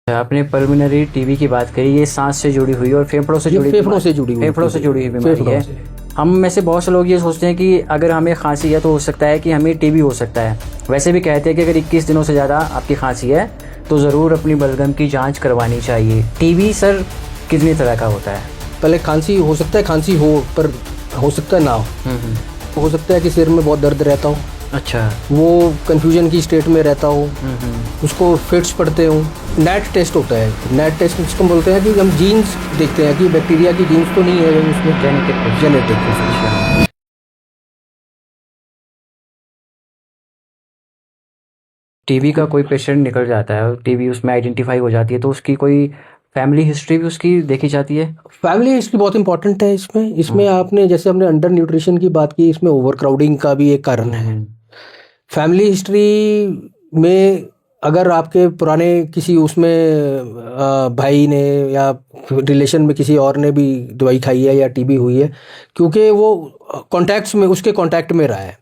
आपने pulmonary TB की बात करी, ये सांस से जुड़ी हुई और फेफड़ों से जुड़ी फेफड़ों से जुड़ी हुई बीमारी है। हम में से बहुत से लोग ये सोचते हैं कि अगर हमें खांसी है तो हो सकता है कि हमें टीबी हो सकता है। वैसे भी कहते हैं कि अगर 21 दिनों से ज़्यादा आपकी खांसी है तो ज़रूर अपनी बलगम की जांच करवानी चाहिए। टीबी सर कितनी तरह का होता है? पहले खांसी हो सकता है, खांसी हो पर हो सकता है ना हो सकता है कि सिर में बहुत दर्द रहता हो, अच्छा, वो कंफ्यूजन की स्टेट में रहता हो, उसको फिट्स पड़ते हो। नेट टेस्ट होता है, नेट टेस्ट जिसको बोलते हैं कि हम जीन्स देखते हैं कि बैक्टीरिया की जीन्स तो नहीं है उसमें, जेनेटिक। टीबी का कोई पेशेंट निकल जाता है, टीबी उसमें आइडेंटिफाई हो जाती है तो उसकी कोई फैमिली हिस्ट्री भी उसकी देखी जाती है? फैमिली हिस्ट्री बहुत इंपॉर्टेंट है इसमें आपने जैसे हमने अंडर न्यूट्रिशन की बात की, इसमें ओवर क्राउडिंग का भी एक कारण है। फैमिली हिस्ट्री में अगर आपके पुराने किसी उसमें भाई ने या रिलेशन में किसी और ने भी दवाई खाई है या टीबी हुई है, क्योंकि वो कॉन्टैक्ट्स में उसके कांटेक्ट में रहा है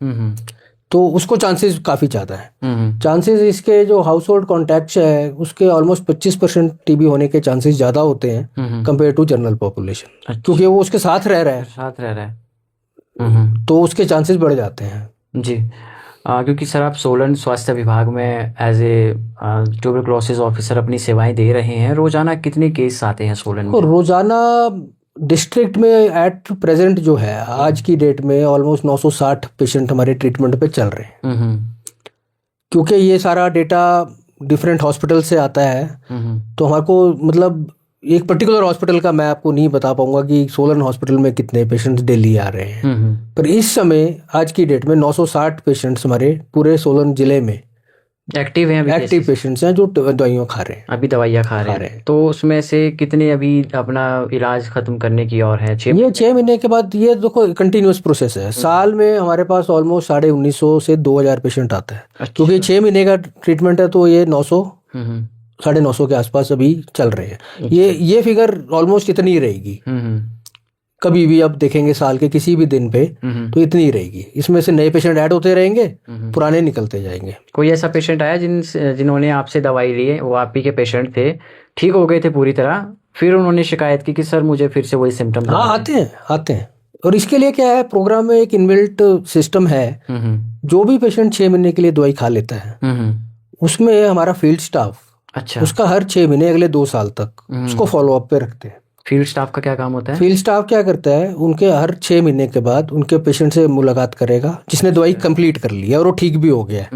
तो उसको चांसेस काफ़ी ज़्यादा है। चांसेस इसके जो हाउस होल्ड कॉन्टैक्ट्स है उसके ऑलमोस्ट 25% टीबी होने के चांसेस ज़्यादा होते हैं कंपेयर टू जनरल पॉपुलेशन। अच्छा। क्योंकि वो उसके साथ रह रहा है तो उसके चांसेस बढ़ जाते हैं जी। क्योंकि सर आप सोलन स्वास्थ्य विभाग में एज ए ट्यूबरक्लोसिस ऑफिसर अपनी सेवाएं दे रहे हैं, रोजाना कितने केस आते हैं सोलन में? रोजाना डिस्ट्रिक्ट में एट प्रेजेंट जो है आज की डेट में ऑलमोस्ट 960 पेशेंट हमारे ट्रीटमेंट पे चल रहे हैं। क्योंकि ये सारा डेटा डिफरेंट हॉस्पिटल से आता है तो हमारे को मतलब एक पर्टिकुलर हॉस्पिटल का मैं आपको नहीं बता पाऊंगा कि सोलन हॉस्पिटल में कितने पेशेंट्स डेली आ रहे हैं, पर इस समय आज की डेट में 960 पेशेंट्स हमारे पूरे सोलन जिले में एक्टिव हैं, एक्टिव पेशेंट्स हैं जो दवाइयाँ खा रहे हैं, अभी दवाइयाँ खा रहे हैं। तो उसमें से कितने अभी अपना इलाज खत्म करने की और है? ये 6 महीने के बाद, ये देखो कंटिन्यूस प्रोसेस है। साल में हमारे पास ऑलमोस्ट 1950 से 2000 पेशेंट आता है। अच्छा। क्योंकि 6 महीने का ट्रीटमेंट है तो ये 900 950 के आसपास अभी चल रहे हैं। अच्छा। ये फिगर ऑलमोस्ट इतनी ही रहेगी कभी भी, अब देखेंगे साल के किसी भी दिन पे तो इतनी ही रहेगी। इसमें से नए पेशेंट ऐड होते रहेंगे, पुराने निकलते जाएंगे। कोई ऐसा पेशेंट आया जिन्होंने आपसे दवाई ली है, वो आप ही के पेशेंट थे, ठीक हो गए थे पूरी तरह, फिर उन्होंने शिकायत की कि सर मुझे फिर से वही सिम्टम? हाँ, आते हैं। और इसके लिए क्या है, प्रोग्राम में एक इनबिल्ट सिस्टम है। जो भी पेशेंट 6 महीने के लिए दवाई खा लेता है उसमें हमारा फील्ड स्टाफ, अच्छा, उसका हर 6 महीने अगले 2 साल तक उसको फॉलो अप पे रखते हैं। फील्ड स्टाफ का क्या काम होता है? फील्ड स्टाफ क्या करता है, उनके हर 6 महीने के बाद उनके पेशेंट से मुलाकात करेगा जिसने दवाई कंप्लीट कर ली है और वो ठीक भी हो गया है,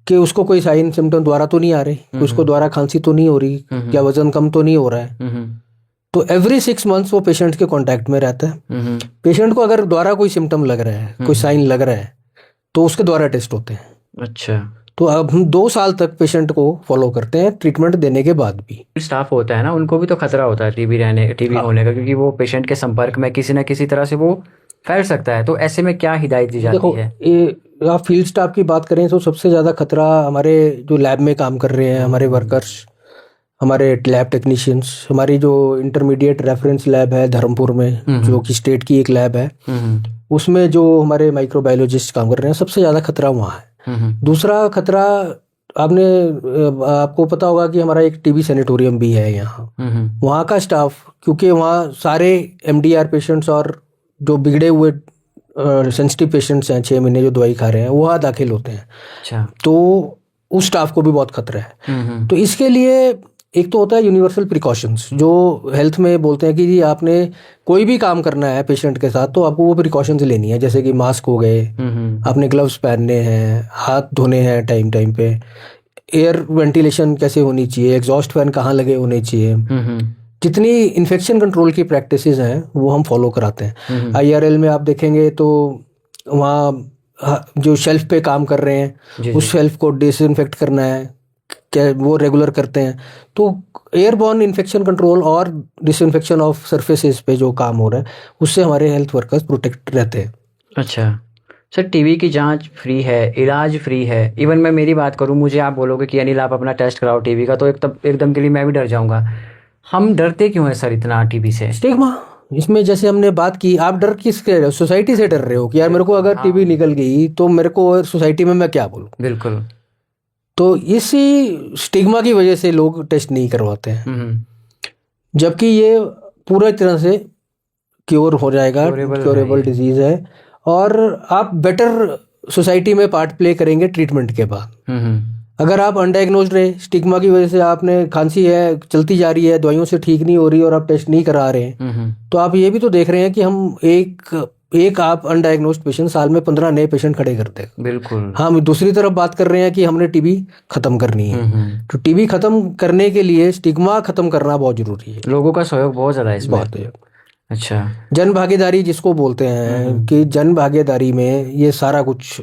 कि उसको कोई साइन सिम्टम दोबारा तो नहीं आ रही, उसको दोबारा खांसी तो नहीं हो रही, या वजन कम तो नहीं हो रहा है। तो एवरी 6 मंथ्स वो पेशेंट के कांटेक्ट में रहता है। पेशेंट को अगर दोबारा कोई सिम्टम लग रहा है, कोई साइन लग रहा है तो उसके द्वारा टेस्ट होते हैं। अच्छा। तो अब हम 2 साल तक पेशेंट को फॉलो करते हैं ट्रीटमेंट देने के बाद भी। स्टाफ होता है ना, उनको भी तो खतरा होता है टीबी होने का, क्योंकि वो पेशेंट के संपर्क में किसी ना किसी तरह से वो फैल सकता है। तो ऐसे में क्या हिदायत दी जाती है? देखो, आप फील्ड स्टाफ की बात करें तो सबसे ज़्यादा खतरा हमारे जो लैब में काम कर रहे हैं, हमारे वर्कर्स, हमारे लैब टेक्नीशियंस, हमारी जो इंटरमीडिएट रेफरेंस लैब है धर्मपुर में, जो कि स्टेट की एक लैब है, उसमें जो हमारे माइक्रोबायोलॉजिस्ट काम कर रहे हैं, सबसे ज़्यादा खतरा वहाँ है। दूसरा खतरा, आपको पता होगा कि हमारा एक टीबी सैनिटोरियम भी है यहाँ। वहाँ का स्टाफ, क्योंकि वहाँ सारे MDR पेशेंट्स और जो बिगड़े हुए सेंसिटिव पेशेंट्स हैं 6 महीने जो दवाई खा रहे हैं, वहाँ दाखिल होते हैं। अच्छा। तो उस स्टाफ को भी बहुत खतरा है। तो इसके लिए एक तो होता है यूनिवर्सल प्रिकॉशंस, जो हेल्थ में बोलते हैं कि जी आपने कोई भी काम करना है पेशेंट के साथ तो आपको वो प्रिकॉशंस लेनी है, जैसे कि मास्क हो गए, आपने ग्लव्स पहनने हैं, हाथ धोने हैं टाइम टाइम पे, एयर वेंटिलेशन कैसे होनी चाहिए, एग्जॉस्ट फैन कहाँ लगे होने चाहिए, जितनी इन्फेक्शन कंट्रोल की प्रैक्टिसेस हैं वो हम फॉलो कराते हैं। IRL में आप देखेंगे तो वहाँ जो शेल्फ पे काम कर रहे हैं उस शेल्फ को डिसइंफेक्ट करना है, क्या वो रेगुलर करते हैं। तो एयरबॉर्न इन्फेक्शन कंट्रोल और डिसइंफेक्शन ऑफ सरफेसेस पे जो काम हो रहा है उससे हमारे हेल्थ वर्कर्स प्रोटेक्ट रहते हैं। अच्छा सर, टीबी की जांच फ्री है, इलाज फ्री है। इवन मैं मेरी बात करूं, मुझे आप बोलोगे कि अनिल आप अपना टेस्ट कराओ टीबी का, तो एकदम के लिए मैं भी डर जाऊंगा। हम डरते क्यों है सर इतना टीबी से? स्टिग्मा, इसमें जैसे हमने बात की, आप डर किसके रहे हो? सोसाइटी से डर रहे हो कि यार मेरे को अगर टीबी निकल गई तो मेरे को सोसाइटी में मैं क्या बोलूँ। बिल्कुल। तो इसी स्टिग्मा की वजह से लोग टेस्ट नहीं करवाते हैं, जबकि ये पूरा तरह से क्योर हो जाएगा, क्योरेबल डिजीज है, और आप बेटर सोसाइटी में पार्ट प्ले करेंगे ट्रीटमेंट के बाद। अगर आप अनडायग्नोज्ड रहे, स्टिग्मा की वजह से आपने खांसी है चलती जा रही है, दवाइयों से ठीक नहीं हो रही और आप टेस्ट नहीं करा रहे हैं, तो आप ये भी तो देख रहे हैं कि हम एक आप अनडायग्नोज्ड पेशेंट साल में 15 नए पेशेंट खड़े करते हैं। बिल्कुल। हम दूसरी तरफ बात कर रहे हैं कि हमने टीबी खत्म करनी है, तो टीबी खत्म करने के लिए स्टिग्मा खत्म करना बहुत जरूरी है। लोगों का सहयोग बहुत ज्यादा है इसमें। अच्छा, जन भागीदारी जिसको बोलते हैं कि जन भागीदारी में ये सारा कुछ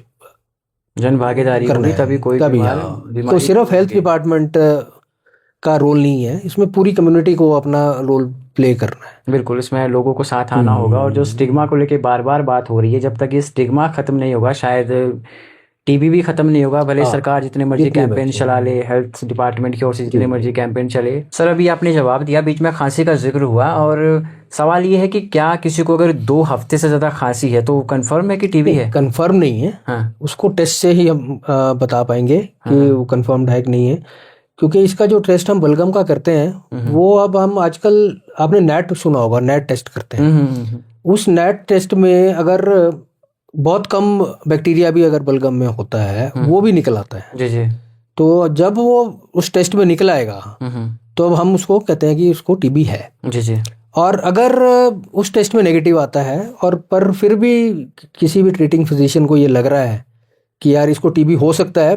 जन भागीदारी होगी तभी कोई तो सिर्फ हेल्थ डिपार्टमेंट का रोल नहीं है, इसमें पूरी कम्युनिटी को अपना रोल प्ले करना है। बिल्कुल, इसमें लोगों को साथ आना होगा। और जो स्टिग्मा को लेके बार बार बात हो रही है, जब तक ये स्टिग्मा खत्म नहीं होगा शायद टीबी भी खत्म नहीं होगा, भले सरकार जितने मर्जी कैंपेन चला ले, हेल्थ डिपार्टमेंट की ओर से जितने मर्जी कैंपेन चले। सर, अभी आपने जवाब दिया, बीच में खांसी का जिक्र हुआ, और सवाल ये है कि क्या किसी को अगर 2 हफ्ते से ज्यादा खांसी है तो कंफर्म है कि टीबी है? कंफर्म नहीं है। हाँ। उसको टेस्ट से ही हम बता पाएंगे कि वो कंफर्म्ड है कि नहीं है, क्योंकि इसका जो टेस्ट हम बलगम का करते हैं वो अब हम आजकल, आपने नेट सुना होगा, नेट टेस्ट करते हैं। उस नेट टेस्ट में अगर बहुत कम बैक्टीरिया भी अगर बलगम में होता है वो भी निकल आता है। जी जी। तो जब वो उस टेस्ट में निकल आएगा तो अब हम उसको कहते हैं कि उसको टीबी है। जी जी। और अगर उस टेस्ट में नेगेटिव आता है और पर फिर भी किसी भी ट्रीटिंग फिजिशियन को ये लग रहा है कि यार इसको टीबी हो सकता है,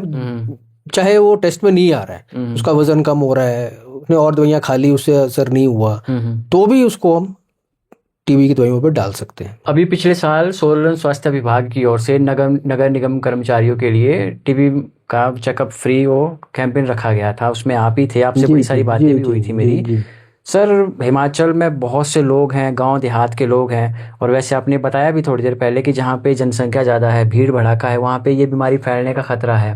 चाहे वो टेस्ट में नहीं आ रहा है, उसका वजन कम हो रहा है, उसने और दवाइयाँ खा ली उससे असर नहीं हुआ, तो भी उसको हम टीबी की दवाइयों पर डाल सकते हैं। अभी पिछले साल सोलन स्वास्थ्य विभाग की ओर से नगर निगम कर्मचारियों के लिए टीबी का चेकअप फ्री वो कैंपेन रखा गया था, उसमें आप ही थे, आपसे बड़ी सारी बातें भी हुई थी मेरी। सर, हिमाचल में बहुत से लोग हैं, गांव देहात के लोग हैं, और वैसे आपने बताया भी थोड़ी देर पहले कि जहाँ पे जनसंख्या ज़्यादा है, भीड़ भड़ाका है, वहाँ पे ये बीमारी फैलने का खतरा है।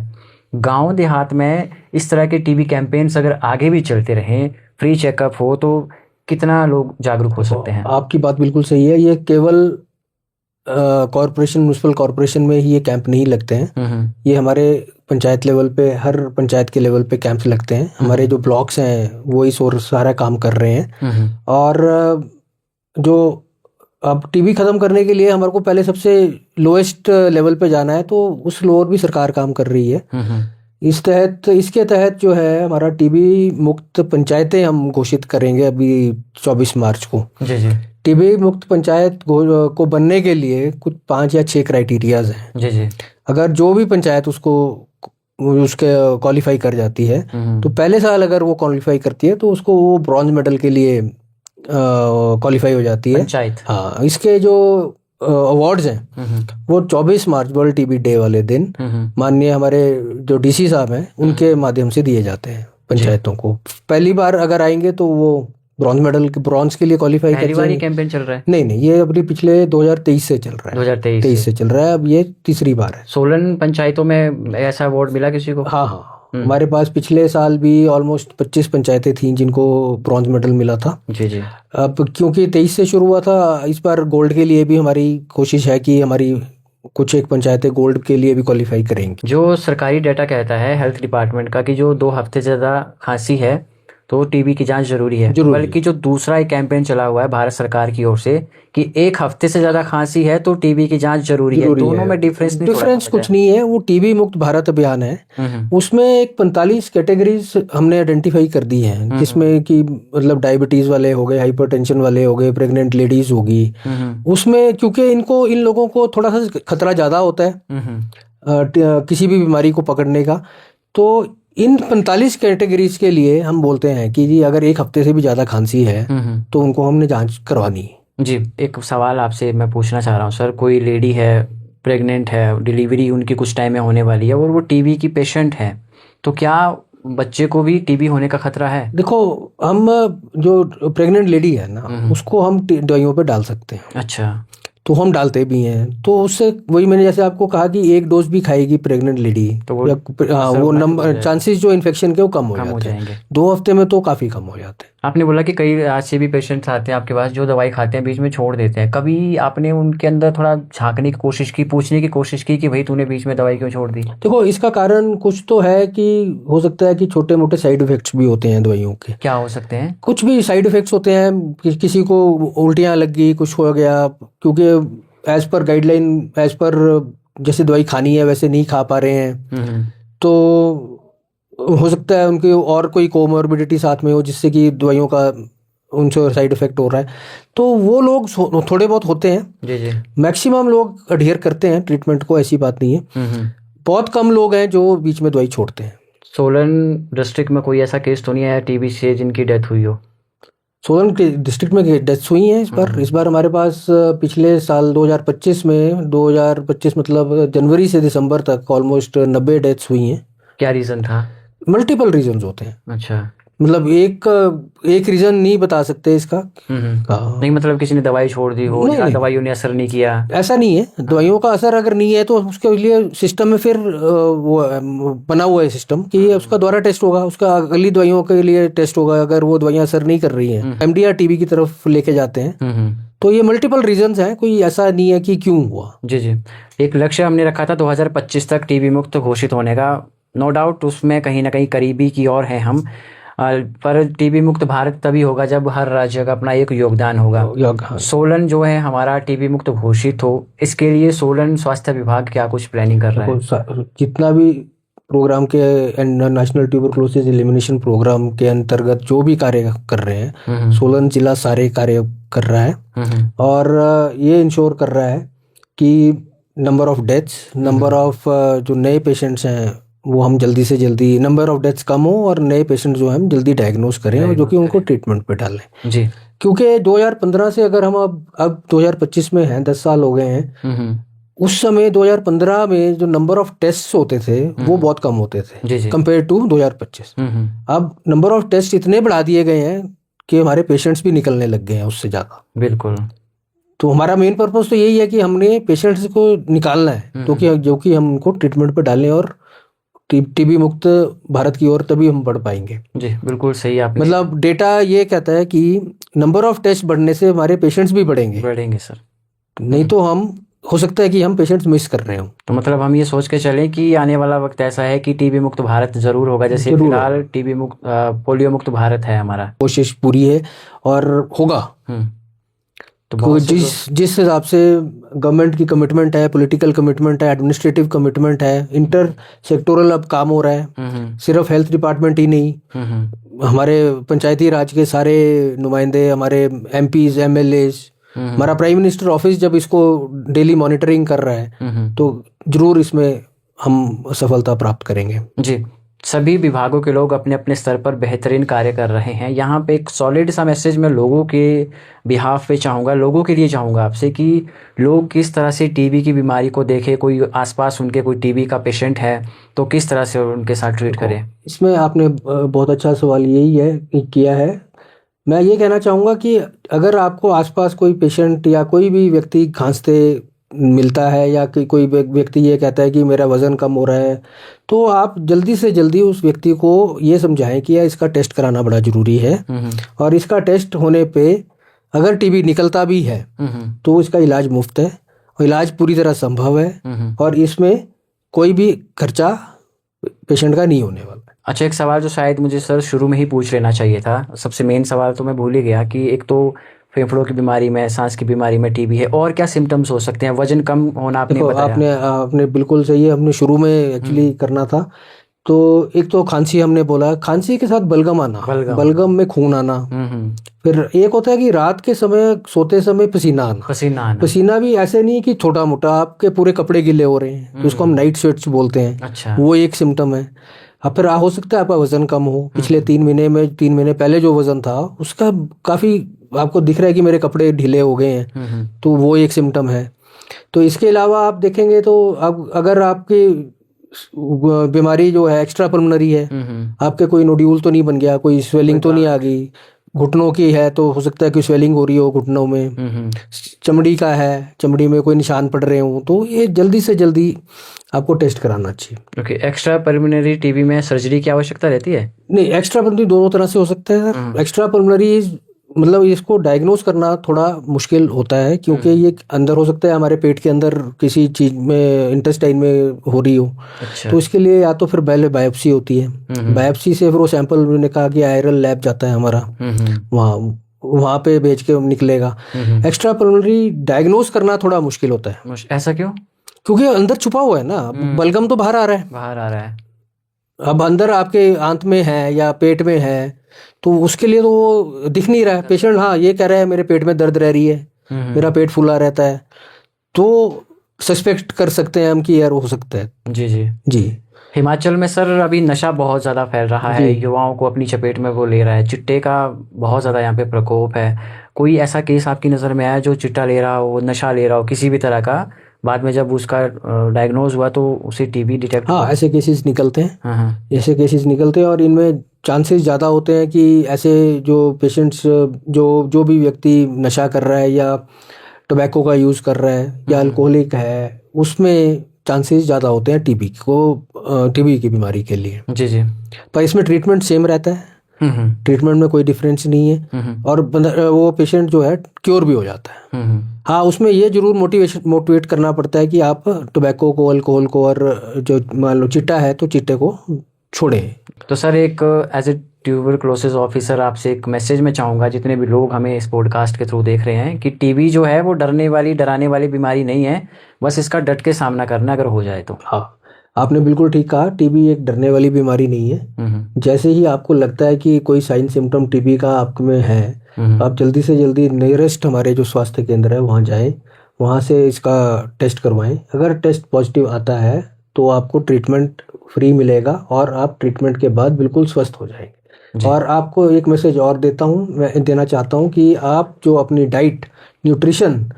गांव देहात में इस तरह के टीबी कैंपेन्स अगर आगे भी चलते रहें, फ्री चेकअप हो, तो कितना लोग जागरूक हो सकते हैं? आपकी बात बिल्कुल सही है। ये केवल कॉरपोरेशन, म्यूनिसिपल कॉरपोरेशन में ही ये कैंप नहीं लगते हैं, ये हमारे पंचायत लेवल पे, हर पंचायत के लेवल पे कैंप्स लगते हैं। हमारे जो ब्लॉक्स हैं वो इस और सारा काम कर रहे हैं। और जो अब टीबी खत्म करने के लिए हमारे को पहले सबसे लोएस्ट लेवल पे जाना है, तो उस लोअर भी सरकार काम कर रही है। इसके तहत जो है हमारा टीबी मुक्त पंचायतें हम घोषित करेंगे अभी 24 मार्च को। जी जी। टीबी मुक्त पंचायत को बनने के लिए कुछ 5 या 6 क्राइटेरियाज हैं। जी जी। अगर जो भी पंचायत उसके क्वालिफाई कर जाती है, तो पहले साल अगर वो क्वालिफाई करती है तो उसको वो ब्रॉन्ज मेडल के लिए क्वालिफाई हो जाती है पंचायत। हाँ, इसके जो अवार्ड्स हैं वो 24 मार्च वर्ल्ड टीबी डे वाले दिन माननीय हमारे जो डीसी साहब हैं उनके माध्यम से दिए जाते हैं पंचायतों को। पहली बार अगर आएंगे तो वो ब्रॉन्ज के लिए क्वालिफाई कर जाएंगे। कैंपेन चल रहा है? नहीं, ये अपनी पिछले 2023 से चल रहा है। 2023 से चल रहा है, अब ये तीसरी बार है। सोलन पंचायतों में ऐसा अवार्ड मिला किसी को? हाँ, हमारे पास पिछले साल भी ऑलमोस्ट 25 पंचायतें थीं जिनको ब्रॉन्ज मेडल मिला था। जी जी। अब क्योंकि 23 से शुरू हुआ था, इस बार गोल्ड के लिए भी हमारी कोशिश है कि हमारी कुछ एक पंचायतें गोल्ड के लिए भी क्वालिफाई करेंगी। जो सरकारी डाटा कहता है हेल्थ डिपार्टमेंट का कि जो 2 हफ्ते से ज़्यादा खांसी है तो टीबी की जांच जरूरी है, बल्कि जो दूसरा एक कैंपेन चला हुआ है भारत सरकार की ओर से कि 1 हफ्ते से ज्यादा खांसी है तो टीबी की जांच जरूरी है। दोनों में डिफरेंस कुछ नहीं है। वो टीबी मुक्त भारत अभियान है, उसमें एक 45 कैटेगरीज हमने आइडेंटिफाई कर दी हैं, जिसमें कि मतलब डायबिटीज वाले हो गए, हाइपरटेंशन वाले हो गए, प्रेग्नेंट लेडीज होगी। उसमें क्योंकि इन लोगों को थोड़ा सा खतरा ज्यादा होता है किसी भी बीमारी को पकड़ने का, तो इन 45 कैटेगरीज के लिए हम बोलते हैं कि जी अगर 1 हफ्ते से भी ज़्यादा खांसी है तो उनको हमने जांच करवानी है। जी, एक सवाल आपसे मैं पूछना चाह रहा हूँ सर, कोई लेडी है, प्रेग्नेंट है, डिलीवरी उनकी कुछ टाइम में होने वाली है और वो टीबी की पेशेंट है, तो क्या बच्चे को भी टीबी होने का खतरा है? देखो, हम जो प्रेग्नेंट लेडी है ना उसको हम दवाइयों पे डाल सकते हैं। अच्छा, तो हम डालते भी हैं, तो उससे वही मैंने जैसे आपको कहा कि 1 डोज भी खाएगी प्रेग्नेंट लेडी तो वो नंबर चांसेस जो इन्फेक्शन के वो कम हो जाते हैं। 2 हफ्ते में तो काफ़ी कम हो जाते हैं। आपने बोला कि कई ऐसे भी पेशेंट्स आते हैं आपके पास जो दवाई खाते हैं बीच में छोड़ देते हैं, कभी आपने उनके अंदर थोड़ा झांकने की कोशिश की, पूछने की कोशिश की कि भाई तूने बीच में दवाई क्यों छोड़ दी? देखो, इसका कारण कुछ तो है कि हो सकता है कि छोटे मोटे साइड इफेक्ट्स भी होते हैं दवाइयों के। क्या हो सकते हैं? कुछ भी साइड इफेक्ट्स होते हैं किसी को उल्टियाँ लग गई, कुछ हो गया, क्योंकि as per guideline, as per जैसे दवाई खानी है वैसे नहीं खा पा रहे हैं, तो हो सकता है उनके और कोई कोमोर्बिडिटी साथ में हो जिससे कि दवाइयों का उनसे साइड इफेक्ट हो रहा है। तो वो लोग थोड़े बहुत होते हैं। जी जी। मैक्सिमम लोग अडियर करते हैं ट्रीटमेंट को, ऐसी बात नहीं है। बहुत कम लोग हैं जो बीच में दवाई छोड़ते हैं। सोलन डिस्ट्रिक्ट में कोई ऐसा केस तो नहीं आया टीबी से जिनकी डेथ हुई हो? सोलन के डिस्ट्रिक्ट में डेथ्स हुई हैं इस बार हमारे पास पिछले साल 2025 मतलब जनवरी से दिसंबर तक ऑलमोस्ट 90 डेथ्स हुई हैं। क्या रीज़न था? मल्टीपल रीजंस होते हैं। अच्छा। मतलब एक रीजन नहीं बता सकते इसका। नहीं मतलब किसी ने दवाई छोड़ दी हो या दवाइयों ने असर नहीं किया? ऐसा नहीं है। दवाइयों का असर अगर नहीं है तो उसके लिए सिस्टम में फिर वो बना हुआ है सिस्टम कि उसका दोबारा टेस्ट होगा, उसका अगली दवाइयों के लिए टेस्ट होगा। अगर वो दवाइयां असर नहीं कर रही हैं, MDR TB की तरफ लेके जाते हैं। तो ये मल्टीपल रीजंस हैं, कोई ऐसा नहीं है कि क्यों हुआ। जी जी। एक लक्ष्य हमने रखा था 2025 तक टीबी मुक्त घोषित होने का, नो डाउट उसमें कहीं ना कहीं करीबी की ओर है हम। पर टीबी मुक्त भारत तभी होगा जब हर राज्य का अपना एक योगदान होगा। सोलन जो है हमारा टीबी मुक्त घोषित हो, इसके लिए सोलन स्वास्थ्य विभाग क्या कुछ प्लानिंग कर रहा है? जितना भी प्रोग्राम के नेशनल ट्यूबरकुलोसिस एलिमिनेशन प्रोग्राम के अंतर्गत जो भी कार्य कर रहे हैं, सोलन जिला सारे कार्य कर रहा है। और ये इंश्योर कर रहा है कि number of deaths, number of जो नए पेशेंट्स हैं वो हम जल्दी से जल्दी, नंबर ऑफ डेथ्स कम हो और नए पेशेंट जो हैं हम जल्दी डायग्नोस करें और जो कि उनको ट्रीटमेंट पे डालें। जी। क्योंकि 2015 से अगर हम अब 2025 में हैं, 10 साल हो गए हैं, उस समय 2015 में जो नंबर ऑफ टेस्ट होते थे वो बहुत कम होते थे कंपेयर टू 2025। अब नंबर ऑफ टेस्ट इतने बढ़ा दिए गए हैं कि हमारे पेशेंट्स भी निकलने लग गए हैं उससे ज़्यादा। बिल्कुल। तो हमारा मेन पर्पस तो यही है कि हमने पेशेंट्स को निकालना है, जो कि हम उनको ट्रीटमेंट पे डालें और टीबी मुक्त भारत की ओर तभी हम बढ़ पाएंगे। जी बिल्कुल सही। आप मतलब डेटा ये कहता है कि नंबर ऑफ टेस्ट बढ़ने से हमारे पेशेंट्स भी बढ़ेंगे सर। नहीं तो हम हो सकता है कि हम पेशेंट्स मिस कर रहे हो। तो मतलब हम ये सोच के चलें कि आने वाला वक्त ऐसा है कि टीबी मुक्त भारत जरूर होगा, जैसे फिलहाल टीबी मुक्त पोलियो मुक्त भारत है हमारा। कोशिश पूरी है और होगा। तो जिस हिसाब से गवर्नमेंट की कमिटमेंट है, पॉलिटिकल कमिटमेंट है, एडमिनिस्ट्रेटिव कमिटमेंट है, इंटर सेक्टोरल अब काम हो रहा है। सिर्फ हेल्थ डिपार्टमेंट ही नहीं, हमारे पंचायती राज के सारे नुमाइंदे, हमारे MPs MLAs, हमारा प्राइम मिनिस्टर ऑफिस जब इसको डेली मॉनिटरिंग कर रहा है तो जरूर इसमें हम सफलता प्राप्त करेंगे। जी। सभी विभागों के लोग अपने अपने स्तर पर बेहतरीन कार्य कर रहे हैं। यहाँ पे एक सॉलिड सा मैसेज मैं लोगों के बिहाफ पे चाहूँगा, लोगों के लिए चाहूँगा आपसे कि लोग किस तरह से टीबी की बीमारी को देखें। कोई आसपास उनके कोई टीबी का पेशेंट है तो किस तरह से उनके साथ ट्रीट करें। इसमें आपने बहुत अच्छा सवाल यही है किया है। मैं ये कहना चाहूँगा कि अगर आपको आसपास कोई पेशेंट या कोई भी व्यक्ति खांसते मिलता है या कि कोई व्यक्ति ये कहता है कि मेरा वज़न कम हो रहा है, तो आप जल्दी से जल्दी उस व्यक्ति को ये समझाएं कि इसका टेस्ट कराना बड़ा ज़रूरी है। और इसका टेस्ट होने पे अगर टीबी निकलता भी है तो इसका इलाज मुफ्त है और इलाज पूरी तरह संभव है और इसमें कोई भी खर्चा पेशेंट का नहीं होने वाला। अच्छा, एक सवाल जो शायद मुझे सर शुरू में ही पूछ लेना चाहिए था, सबसे मेन सवाल तो मैं भूल ही गया कि एक तो फेफड़ों की बीमारी में, सांस की बीमारी में टीबी है, और क्या सिम्टम्स हो सकते हैं? वजन कम होना आपने बताया। आपने बिल्कुल सही है, हमने शुरू में एक्चुअली करना था। तो एक तो खांसी हमने बोला, खांसी के साथ बलगम आना, बलगम में खून आना। फिर एक होता है कि रात के समय सोते समय पसीना आना। पसीना भी ऐसे नहीं कि छोटा मोटा, आपके पूरे कपड़े गिले हो रहे हैं, उसको हम नाइट स्वेट्स बोलते हैं। अच्छा। वो एक सिम्टम है। अब फिर हो सकता है आपका वजन कम हो, पिछले 3 महीने पहले जो वजन था उसका काफी आपको दिख रहा है कि मेरे कपड़े ढीले हो गए हैं, तो वो एक सिम्टम है। तो इसके अलावा आप देखेंगे तो अब अगर आपकी बीमारी जो है एक्स्ट्रा पल्मोनरी है, आपके कोई नोड्यूल तो नहीं बन गया, कोई स्वेलिंग तो नहीं आ गई, घुटनों की है तो हो सकता है कि स्वेलिंग हो रही हो घुटनों में, चमड़ी का है, चमड़ी में कोई निशान पड़ रहे हो, तो ये जल्दी से जल्दी आपको टेस्ट कराना चाहिए। ओके, एक्स्ट्रा पल्मोनरी टीबी में सर्जरी की आवश्यकता रहती है? नहीं, एक्स्ट्रा पल्मोनरी दोनों तरह से हो सकता है सर। एक्स्ट्रा पल्मोनरी मतलब इसको डायग्नोज करना थोड़ा मुश्किल होता है, क्योंकि ये अंदर हो सकता है, हमारे पेट के अंदर किसी चीज में, इंटेस्टाइन में हो रही हो। अच्छा। तो इसके लिए या तो फिर पहले बायोप्सी होती है, बायोप्सी से फिर वो सैंपल, मैंने कहा कि आयरल लैब जाता है हमारा, वहाँ पे भेज के निकलेगा। एक्स्ट्रा पल्मोनरी डायग्नोज करना थोड़ा मुश्किल होता है। ऐसा क्यों? क्योंकि अंदर छुपा हुआ है ना, बलगम तो बाहर आ रहा है। अब अंदर आपके आंत में है या पेट में है, तो उसके लिए तो वो दिख नहीं रहा है। पेशेंट हाँ ये कह रहा है मेरे पेट में दर्द रह रही है, मेरा पेट फूला रहता है, तो सस्पेक्ट कर सकते हैं हम कि यार हो सकता है। जी जी जी। हिमाचल में सर अभी नशा बहुत ज़्यादा फैल रहा है, युवाओं को अपनी चपेट में वो ले रहा है, चिट्टे का बहुत ज़्यादा यहाँ पे प्रकोप है। कोई ऐसा केस आपकी नज़र में आया जो चिट्टा ले रहा हो, नशा ले रहा हो किसी भी तरह का, बाद में जब उसका डायग्नोज हुआ तो उसे टीबी डिटेक्ट? हाँ, ऐसे केसेस निकलते हैं। ऐसे केसेस निकलते हैं और इनमें चांसेस ज़्यादा होते हैं कि ऐसे जो पेशेंट्स, जो भी व्यक्ति नशा कर रहा है या टोबैको का यूज़ कर रहा है या अल्कोहलिक है, उसमें चांसेस ज़्यादा होते हैं टीबी की बीमारी के लिए। जी जी। पर इसमें ट्रीटमेंट सेम रहता है, ट्रीटमेंट में कोई डिफरेंस नहीं है, और वो पेशेंट जो है क्योर भी हो जाता है। हाँ, उसमें ये जरूर मोटिवेट करना पड़ता है कि आप टोबैको को, अल्कोहल को, और जो मान लो चिट्टा है तो चिट्टे को छोड़ें। तो सर एक एज ए ट्यूबरक्लोसिस ऑफिसर आपसे एक मैसेज मैं चाहूँगा, जितने भी लोग हमें इस पॉडकास्ट के थ्रू देख रहे हैं, कि टीबी जो है वो डराने वाली बीमारी नहीं है, बस इसका डट के सामना करना अगर हो जाए तो। हाँ, आपने बिल्कुल ठीक कहा, टीबी एक डरने वाली बीमारी नहीं है। जैसे ही आपको लगता है कि कोई साइन सिम्टम टीबी का आप में है, आप जल्दी से जल्दी नियरेस्ट हमारे जो स्वास्थ्य केंद्र है वहाँ जाएं, वहाँ से इसका टेस्ट करवाएं। अगर टेस्ट पॉजिटिव आता है तो आपको ट्रीटमेंट फ्री मिलेगा और आप ट्रीटमेंट के बाद बिल्कुल स्वस्थ हो जाएंगे। और आपको एक मैसेज और मैं देना चाहता हूँ कि आप जो अपनी डाइट, न्यूट्रिशन,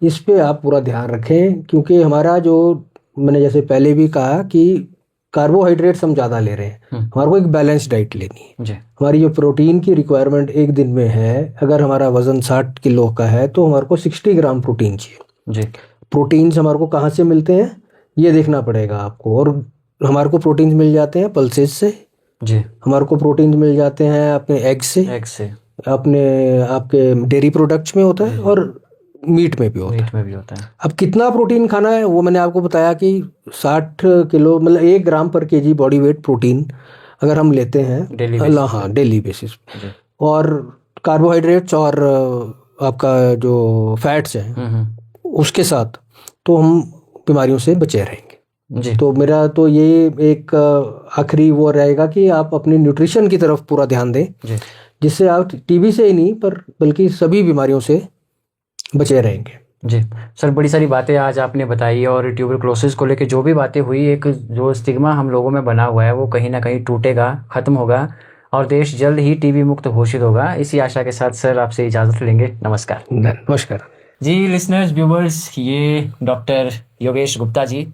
इस पे आप पूरा ध्यान रखें, क्योंकि हमारा जो, मैंने जैसे पहले भी कहा कि कार्बोहाइड्रेट्स हम ज़्यादा ले रहे हैं, हमारे को एक बैलेंस डाइट लेनी है। हमारी जो प्रोटीन की रिक्वायरमेंट एक दिन में है, अगर हमारा वजन 60 किलो का है तो हमारे को 60 ग्राम प्रोटीन चाहिए। प्रोटीन्स हमारे को कहाँ से मिलते हैं ये देखना पड़ेगा आपको, और हमारे को प्रोटीन्स मिल जाते हैं पल्सेस से, हमारे को प्रोटीन्स मिल जाते हैं अपने एग से, अपने आपके डेयरी प्रोडक्ट्स में होता है, और मीट में भी होता है। अब कितना प्रोटीन खाना है वो मैंने आपको बताया कि 60 किलो, मतलब 1 ग्राम पर केजी बॉडी वेट प्रोटीन अगर हम लेते हैं डेली बेसिस, और कार्बोहाइड्रेट्स और आपका जो फैट्स हैं उसके साथ, तो हम बीमारियों से बचे रहेंगे। तो मेरा तो ये एक आखिरी वो रहेगा कि आप अपनी न्यूट्रिशन की तरफ पूरा ध्यान दें, जिससे आप टीबी से ही नहीं बल्कि सभी बीमारियों से बचे रहेंगे। जी सर, बड़ी सारी बातें आज आपने बताई, और ट्यूबरक्लोसिस को लेकर जो भी बातें हुई, एक जो स्टिग्मा हम लोगों में बना हुआ है वो कहीं ना कहीं टूटेगा, ख़त्म होगा, और देश जल्द ही टीबी मुक्त घोषित होगा। इसी आशा के साथ सर आपसे इजाज़त लेंगे। नमस्कार। नमस्कार जी लिसनर्स, व्यूवर्स, ये doctor Yogesh Gupta ji,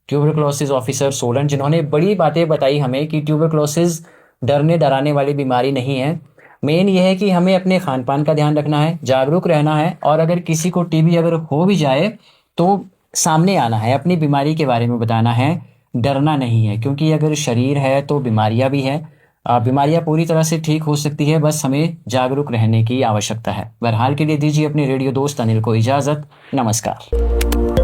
tuberculosis officer Solan, जिन्होंने बड़ी बातें बताई हमें कि ट्यूबरक्लोसिस डराने वाली बीमारी नहीं है। मेन ये है कि हमें अपने खान पान का ध्यान रखना है, जागरूक रहना है, और अगर किसी को टीबी अगर हो भी जाए तो सामने आना है, अपनी बीमारी के बारे में बताना है, डरना नहीं है, क्योंकि अगर शरीर है तो बीमारियां भी है। बीमारियां पूरी तरह से ठीक हो सकती है, बस हमें जागरूक रहने की आवश्यकता है। बहरहाल के लिए दीजिए अपने रेडियो दोस्त अनिल को इजाज़त। नमस्कार।